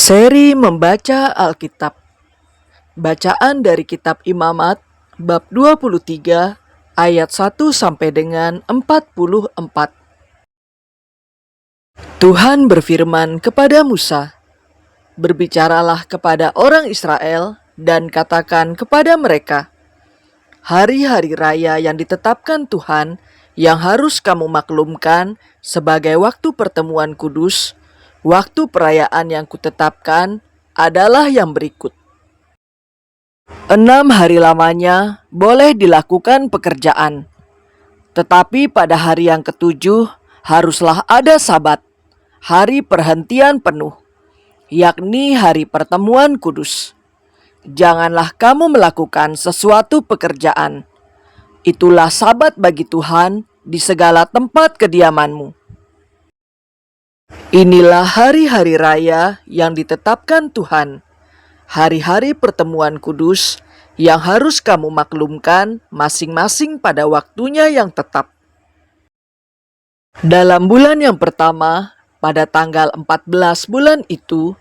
Seri membaca Alkitab. Bacaan dari kitab Imamat bab 23 ayat 1 sampai dengan 44. Tuhan berfirman kepada Musa, "Berbicaralah kepada orang Israel dan katakan kepada mereka, hari-hari raya yang ditetapkan Tuhan yang harus kamu maklumkan sebagai waktu pertemuan kudus, waktu perayaan yang kutetapkan adalah yang berikut. 6 hari lamanya boleh dilakukan pekerjaan, tetapi pada hari yang ketujuh haruslah ada Sabat, hari perhentian penuh, yakni hari pertemuan kudus. Janganlah kamu melakukan sesuatu pekerjaan. Itulah Sabat bagi Tuhan di segala tempat kediamanmu. Inilah hari-hari raya yang ditetapkan Tuhan, hari-hari pertemuan kudus yang harus kamu maklumkan masing-masing pada waktunya yang tetap. Dalam bulan yang pertama, pada tanggal 14 bulan itu,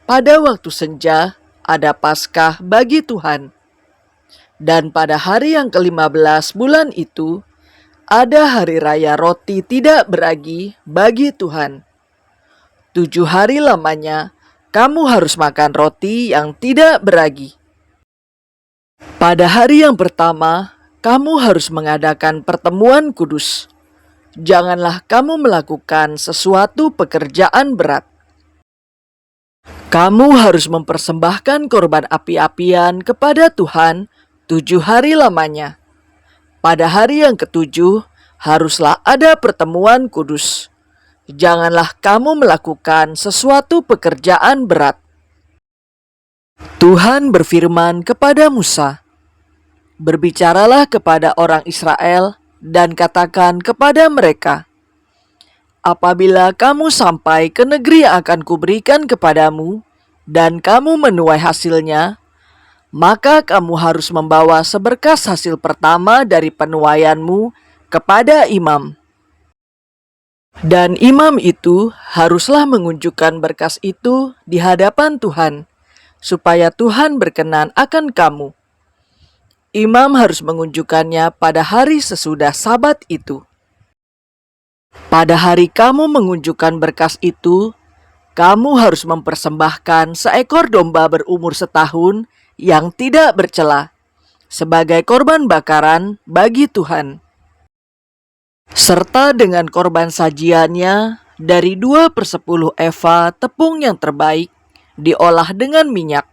pada waktu senja, ada Paskah bagi Tuhan. Dan pada hari yang ke-15 bulan itu, ada hari raya roti tidak beragi bagi Tuhan. 7 hari lamanya, kamu harus makan roti yang tidak beragi. Pada hari yang pertama, kamu harus mengadakan pertemuan kudus. Janganlah kamu melakukan sesuatu pekerjaan berat. Kamu harus mempersembahkan korban api-apian kepada Tuhan 7 hari lamanya. Pada hari yang ketujuh, haruslah ada pertemuan kudus. Janganlah kamu melakukan sesuatu pekerjaan berat. Tuhan berfirman kepada Musa, "Berbicaralah kepada orang Israel dan katakan kepada mereka, apabila kamu sampai ke negeri yang akan kuberikan kepadamu, dan kamu menuai hasilnya, maka kamu harus membawa seberkas hasil pertama dari penuaianmu kepada imam. Dan imam itu haruslah mengunjukkan berkas itu di hadapan Tuhan, supaya Tuhan berkenan akan kamu. Imam harus mengunjukkannya pada hari sesudah Sabat itu. Pada hari kamu mengunjukkan berkas itu, kamu harus mempersembahkan seekor domba berumur setahun yang tidak bercela, sebagai korban bakaran bagi Tuhan. Serta dengan korban sajiannya dari 2/10 eva tepung yang terbaik diolah dengan minyak,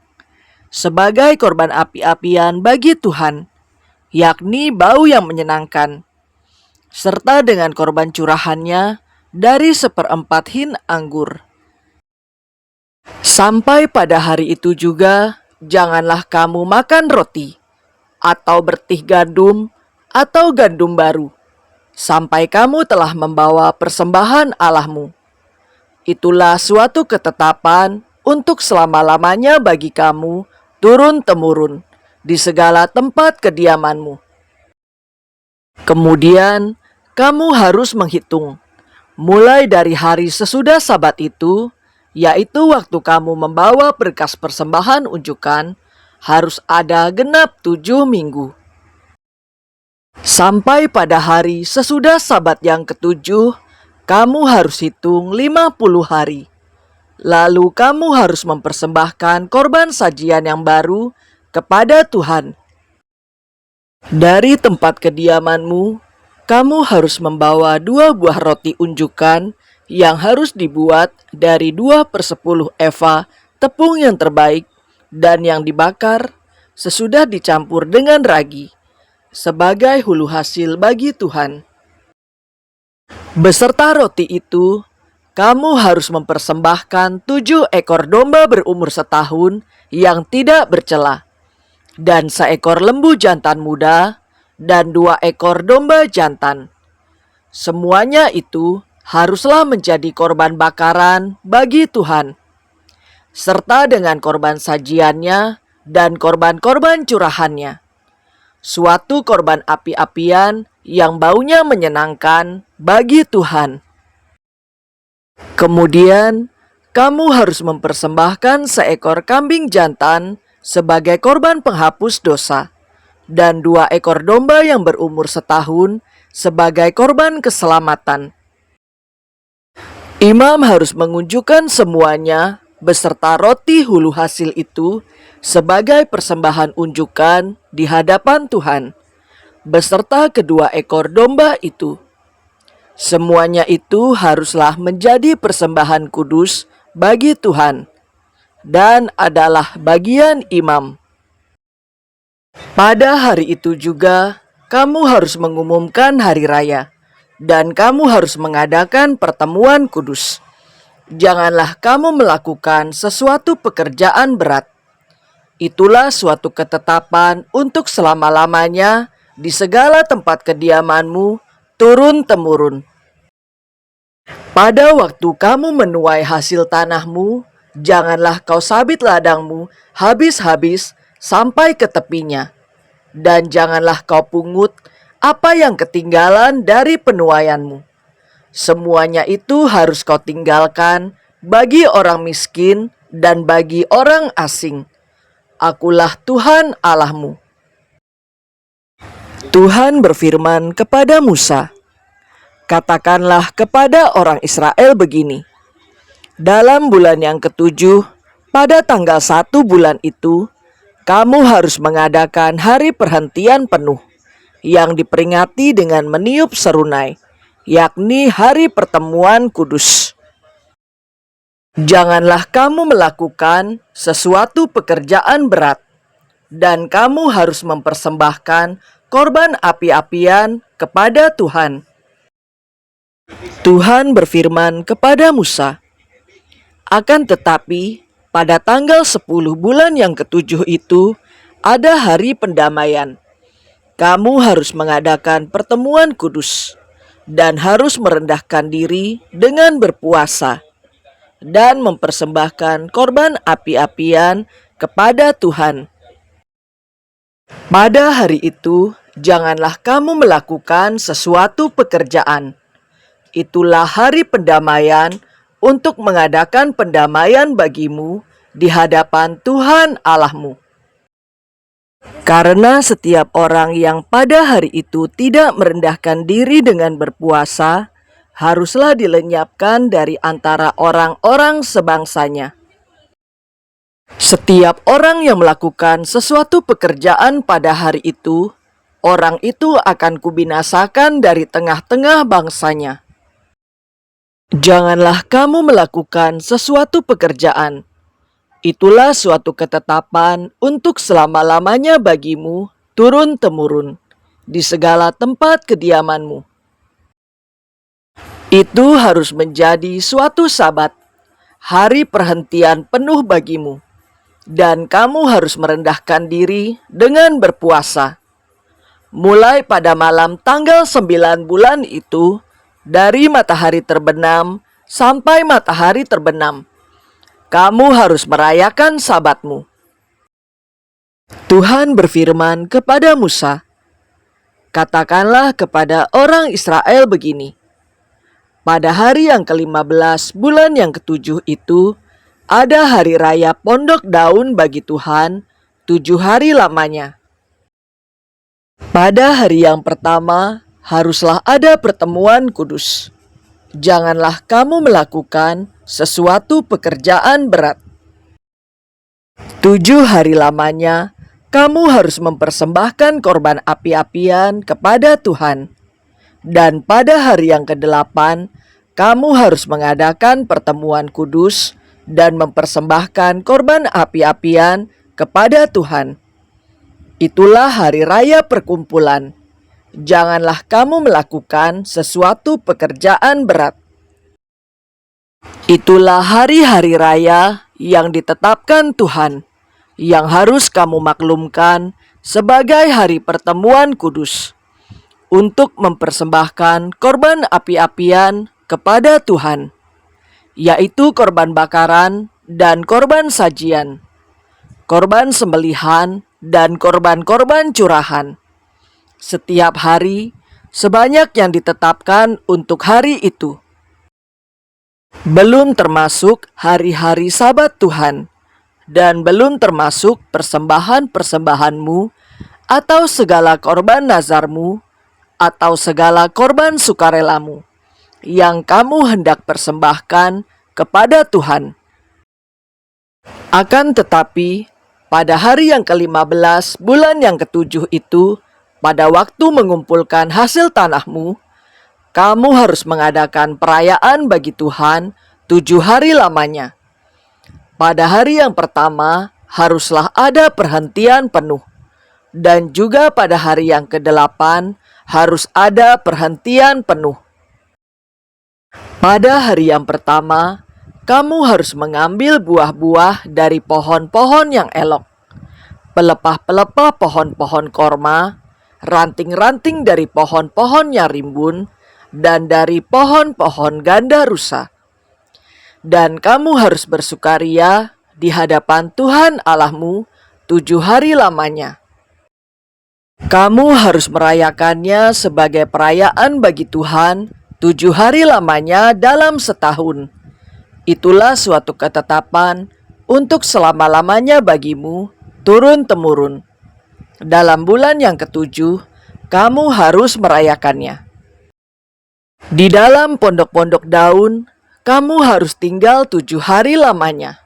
sebagai korban api-apian bagi Tuhan, yakni bau yang menyenangkan, serta dengan korban curahannya dari 1/4 hin anggur. Sampai pada hari itu juga, janganlah kamu makan roti, atau bertih gandum, atau gandum baru, sampai kamu telah membawa persembahan Allahmu. Itulah suatu ketetapan untuk selama-lamanya bagi kamu, turun-temurun, di segala tempat kediamanmu. Kemudian, kamu harus menghitung, mulai dari hari sesudah Sabat itu, yaitu waktu kamu membawa berkas persembahan unjukan, harus ada genap 7 minggu. Sampai pada hari sesudah Sabat yang ketujuh, kamu harus hitung 50 hari. Lalu kamu harus mempersembahkan korban sajian yang baru kepada Tuhan. Dari tempat kediamanmu, kamu harus membawa 2 buah roti unjukan yang harus dibuat dari 2/10 eva tepung yang terbaik dan yang dibakar sesudah dicampur dengan ragi, sebagai hulu hasil bagi Tuhan. Beserta roti itu, kamu harus mempersembahkan 7 ekor domba berumur setahun yang tidak bercela, dan seekor lembu jantan muda, dan 2 ekor domba jantan. Semuanya itu haruslah menjadi korban bakaran bagi Tuhan, serta dengan korban sajiannya dan korban-korban curahannya, suatu korban api-apian yang baunya menyenangkan bagi Tuhan. Kemudian kamu harus mempersembahkan seekor kambing jantan sebagai korban penghapus dosa, dan 2 ekor domba yang berumur setahun sebagai korban keselamatan. Imam harus mengunjukkan semuanya beserta roti hulu hasil itu sebagai persembahan unjukan di hadapan Tuhan, beserta kedua ekor domba itu. Semuanya itu haruslah menjadi persembahan kudus bagi Tuhan, dan adalah bagian imam. Pada hari itu juga, kamu harus mengumumkan hari raya, dan kamu harus mengadakan pertemuan kudus. Janganlah kamu melakukan sesuatu pekerjaan berat. Itulah suatu ketetapan untuk selama-lamanya di segala tempat kediamanmu, turun-temurun. Pada waktu kamu menuai hasil tanahmu, janganlah kau sabit ladangmu habis-habis sampai ke tepinya, dan janganlah kau pungut apa yang ketinggalan dari penuaianmu. Semuanya itu harus kau tinggalkan bagi orang miskin dan bagi orang asing. Akulah Tuhan Allahmu. Tuhan berfirman kepada Musa, "Katakanlah kepada orang Israel begini, dalam bulan yang ke-7, pada tanggal 1 bulan itu, kamu harus mengadakan hari perhentian penuh, yang diperingati dengan meniup serunai, yakni hari pertemuan kudus. Janganlah kamu melakukan sesuatu pekerjaan berat, dan kamu harus mempersembahkan korban api-apian kepada Tuhan." Tuhan berfirman kepada Musa, "Akan tetapi, pada tanggal 10 bulan yang ke-7 itu, ada hari pendamaian. Kamu harus mengadakan pertemuan kudus, dan harus merendahkan diri dengan berpuasa, dan mempersembahkan korban api-apian kepada Tuhan. Pada hari itu, janganlah kamu melakukan sesuatu pekerjaan. Itulah hari pendamaian untuk mengadakan pendamaian bagimu di hadapan Tuhan Allahmu. Karena setiap orang yang pada hari itu tidak merendahkan diri dengan berpuasa, haruslah dilenyapkan dari antara orang-orang sebangsanya. Setiap orang yang melakukan sesuatu pekerjaan pada hari itu, orang itu akan kubinasakan dari tengah-tengah bangsanya. Janganlah kamu melakukan sesuatu pekerjaan. Itulah suatu ketetapan untuk selama-lamanya bagimu, turun-temurun, di segala tempat kediamanmu. Itu harus menjadi suatu sabat, hari perhentian penuh bagimu, dan kamu harus merendahkan diri dengan berpuasa. Mulai pada malam tanggal 9 bulan itu, dari matahari terbenam sampai matahari terbenam, kamu harus merayakan sabatmu. Tuhan berfirman kepada Musa, "Katakanlah kepada orang Israel begini, pada hari yang ke-15 bulan yang ke-7 itu, ada hari raya pondok daun bagi Tuhan, 7 hari lamanya. Pada hari yang pertama, haruslah ada pertemuan kudus. Janganlah kamu melakukan sesuatu pekerjaan berat. 7 hari lamanya, kamu harus mempersembahkan korban api-apian kepada Tuhan. Dan pada hari yang ke-8, kamu harus mengadakan pertemuan kudus dan mempersembahkan korban api-apian kepada Tuhan. Itulah hari raya perkumpulan. Janganlah kamu melakukan sesuatu pekerjaan berat. Itulah hari-hari raya yang ditetapkan Tuhan, yang harus kamu maklumkan sebagai hari pertemuan kudus, untuk mempersembahkan korban api-apian kepada Tuhan, yaitu korban bakaran dan korban sajian, korban sembelihan dan korban-korban curahan. Setiap hari, sebanyak yang ditetapkan untuk hari itu. belum termasuk hari-hari Sabat Tuhan, dan belum termasuk persembahan-persembahanmu, atau segala korban nazarmu, atau segala korban sukarelamu, yang kamu hendak persembahkan kepada Tuhan. Akan tetapi, pada hari yang ke-15 bulan yang ke-7 itu, pada waktu mengumpulkan hasil tanahmu, kamu harus mengadakan perayaan bagi Tuhan 7 hari lamanya. Pada hari yang pertama, haruslah ada perhentian penuh. Dan juga pada hari yang ke-8, harus ada perhentian penuh. Pada hari yang pertama, kamu harus mengambil buah-buah dari pohon-pohon yang elok, pelepah-pelepah pohon-pohon korma, ranting-ranting dari pohon-pohon yang rimbun, dan dari pohon-pohon ganda rusa. Dan kamu harus bersukaria di hadapan Tuhan Allahmu 7 hari lamanya. Kamu harus merayakannya sebagai perayaan bagi Tuhan 7 hari lamanya dalam setahun. Itulah suatu ketetapan untuk selama-lamanya bagimu, turun-temurun. Dalam bulan yang ke-7, kamu harus merayakannya. Di dalam pondok-pondok daun, kamu harus tinggal 7 hari lamanya.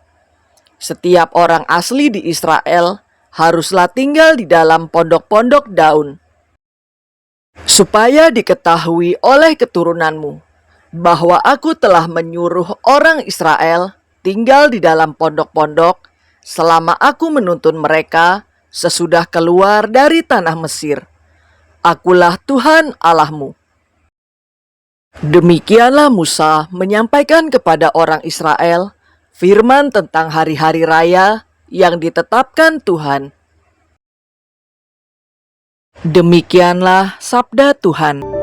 Setiap orang asli di Israel haruslah tinggal di dalam pondok-pondok daun, supaya diketahui oleh keturunanmu bahwa aku telah menyuruh orang Israel tinggal di dalam pondok-pondok selama aku menuntun mereka sesudah keluar dari tanah Mesir. Akulah Tuhan Allahmu. Demikianlah Musa menyampaikan kepada orang Israel firman tentang hari-hari raya yang ditetapkan Tuhan. Demikianlah sabda Tuhan.